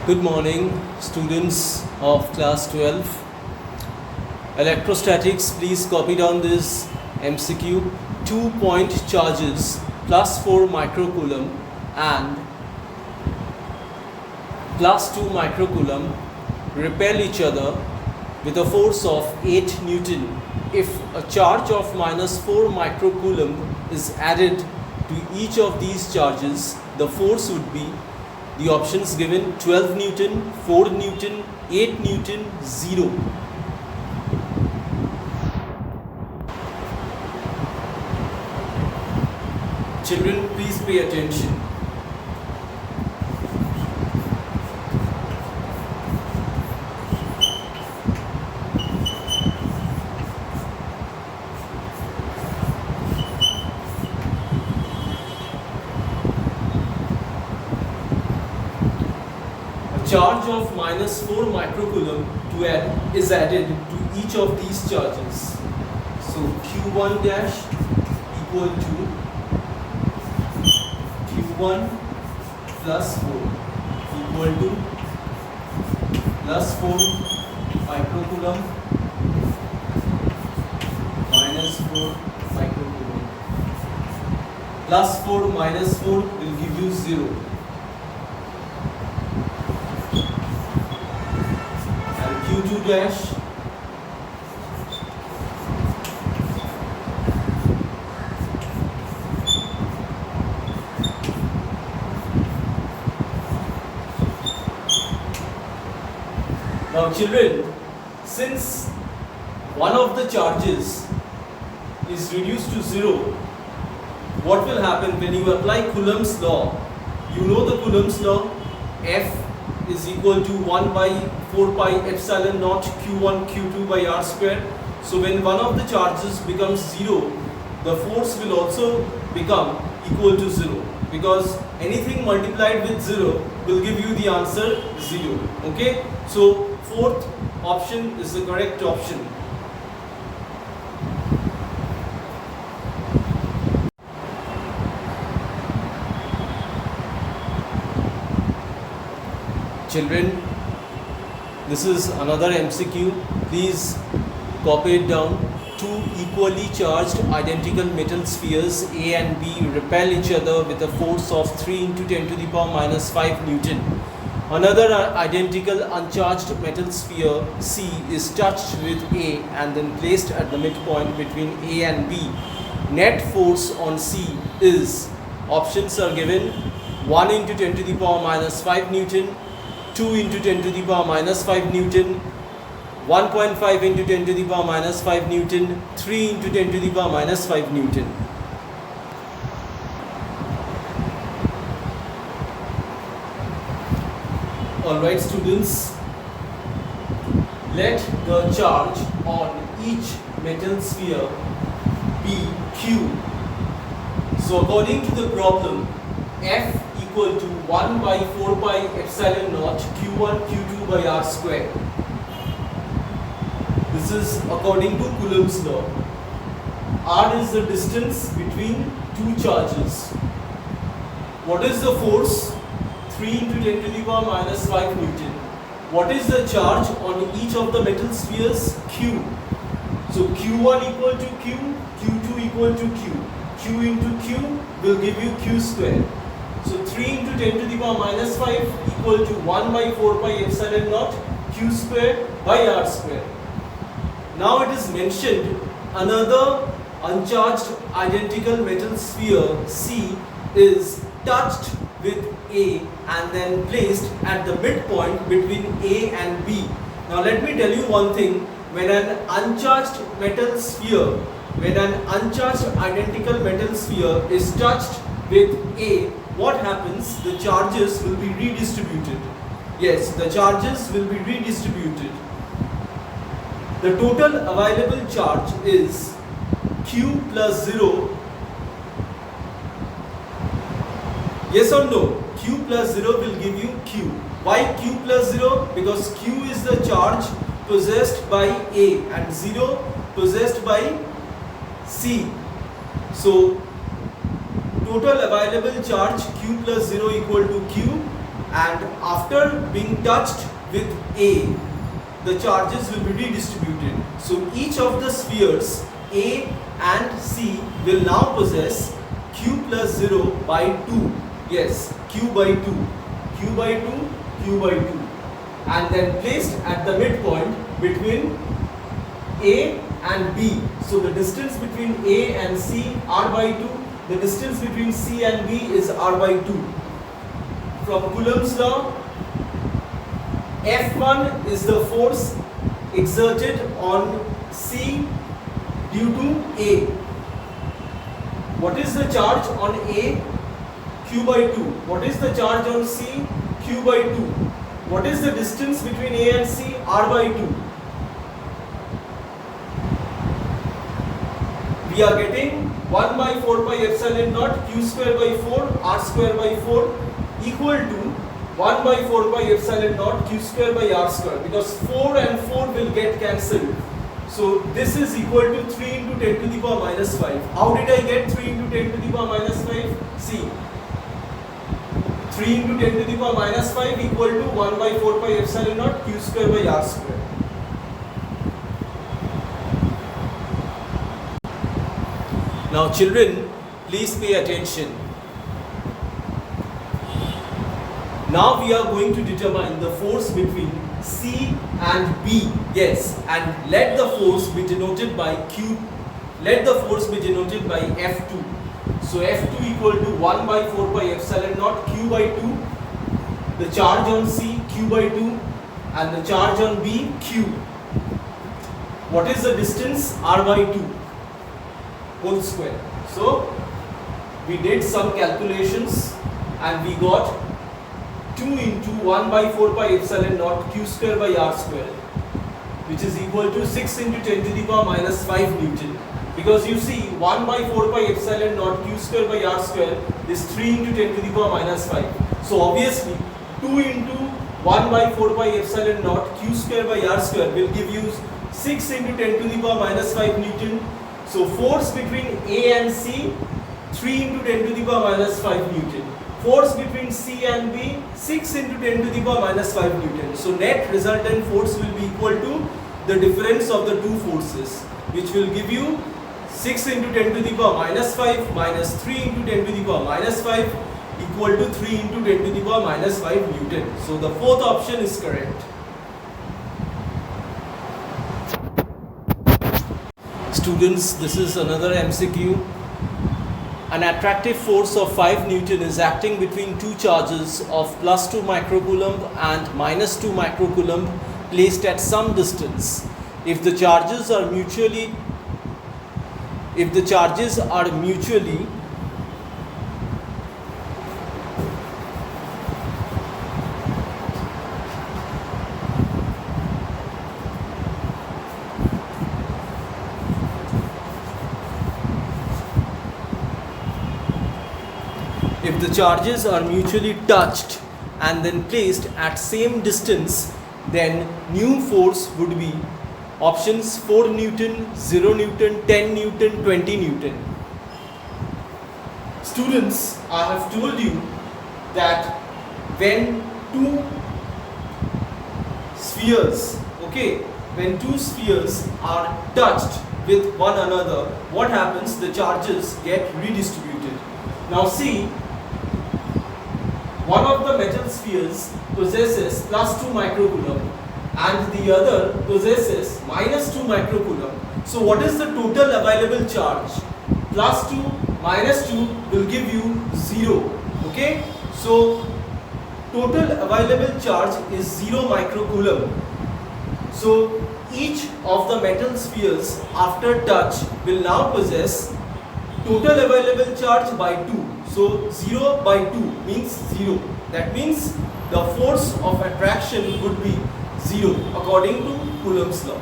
Good morning, students of class 12. Electrostatics, please copy down this MCQ. 2-point charges plus 4 microcoulomb and plus 2 microcoulomb repel each other with a force of 8 Newton. If a charge of minus 4 microcoulomb is added to each of these charges, the force would be the options given: 12 Newton, 4 Newton, 8 Newton, 0. Children, please pay attention. Charge of minus 4 microcoulomb is added to each of these charges. So Q1 dash equal to Q1 plus 4 equal to plus 4 microcoulomb minus 4 microcoulomb. Plus 4 minus 4 will give you 0. Q2 dash now children, since one of the charges is reduced to 0, what will happen when you apply Coulomb's law? You know the Coulomb's law, F is equal to 1 by 4 pi epsilon naught Q1 Q2 by R square. So when one of the charges becomes 0, the force will also become equal to 0, because anything multiplied with 0 will give you the answer 0. Okay, so fourth option is the correct option. Children, this is another MCQ. Please copy it down. Two equally charged identical metal spheres A and B repel each other with a force of 3 into 10 to the power minus 5 Newton. Another identical uncharged metal sphere C is touched with A and then placed at the midpoint between A and B. Net force on C is, options are given: 1 into 10 to the power minus 5 Newton, 2 into 10 to the power minus 5 Newton, 1.5 into 10 to the power minus 5 Newton, 3 into 10 to the power minus 5 Newton. Alright students, let the charge on each metal sphere be Q. So according to the problem, F equal to 1 by 4 pi epsilon naught Q1 Q2 by R square. This is according to Coulomb's law. R is the distance between two charges. What is the force? 3 into 10 to the power minus 5 Newton. What is the charge on each of the metal spheres? Q. So Q1 equal to Q, Q2 equal to Q. Q into Q will give you Q square. So 3 into 10 to the power minus 5 equal to 1 by 4 pi epsilon naught Q square by R square. Now it is mentioned another uncharged identical metal sphere C is touched with A and then placed at the midpoint between A and B. Now let me tell you one thing: when an uncharged identical metal sphere is touched with A, what happens? The charges will be redistributed. Yes, the charges will be redistributed. The total available charge is Q plus 0. Yes or no? Q plus 0 will give you Q. Why Q plus 0? Because Q is the charge possessed by A and 0 possessed by C. So total available charge Q plus 0 equal to Q. and after being touched with A, the charges will be redistributed. So each of the spheres A and C will now possess q plus 0 by 2. Yes, q by 2, q by 2, q by 2, and then placed at the midpoint between A and B. So the distance between A and C r by 2, the distance between C and B is r by 2. From Coulomb's law, F1 is the force exerted on C due to A. What is the charge on A? Q by 2. What is the charge on C? Q by 2. What is the distance between A and C? R by 2. We are getting 1 by 4 pi epsilon naught q square by 4 r square by 4 equal to 1 by 4 pi epsilon naught q square by r square, because 4 and 4 will get cancelled. So this is equal to 3 into 10 to the power minus 5. How did I get 3 into 10 to the power minus 5? See, 3 into 10 to the power minus 5 equal to 1 by 4 pi epsilon naught q square by r square. Now children, please pay attention. Now we are going to determine the force between C and B. Yes, and let the force be denoted by Q. Let the force be denoted by F2. So F2 equal to 1 by 4 pi epsilon naught Q by 2. The charge on C Q by 2 and the charge on B Q. What is the distance? R by 2 whole square. So we did some calculations and we got 2 into 1 by 4 pi epsilon naught q square by r square, which is equal to 6 into 10 to the power minus 5 Newton. Because you see 1 by 4 pi epsilon naught q square by r square is 3 into 10 to the power minus 5. So obviously 2 into 1 by 4 pi epsilon naught q square by r square will give you 6 into 10 to the power minus 5 Newton. So force between A and C, 3 into 10 to the power minus 5 Newton. Force between C and B, 6 into 10 to the power minus 5 Newton. So net resultant force will be equal to the difference of the two forces, which will give you 6 into 10 to the power minus 5 minus 3 into 10 to the power minus 5 equal to 3 into 10 to the power minus 5 Newton. So the fourth option is correct. Students, this is another MCQ. An attractive force of 5 Newton is acting between two charges of plus 2 microcoulomb and minus 2 microcoulomb placed at some distance. If the charges are mutually touched and then placed at same distance, then new force would be options 4 Newton, 0 Newton, 10 Newton, 20 Newton. Students, I have told you that when two spheres are touched with one another, what happens? The charges get redistributed. Now see, one of the metal spheres possesses plus 2 microcoulomb and the other possesses minus 2 microcoulomb. So what is the total available charge? Plus 2 minus 2 will give you 0. Okay? So total available charge is 0 microcoulomb. So each of the metal spheres after touch will now possess total available charge by 2. So 0 by 2 means 0. That means the force of attraction would be 0 according to Coulomb's law.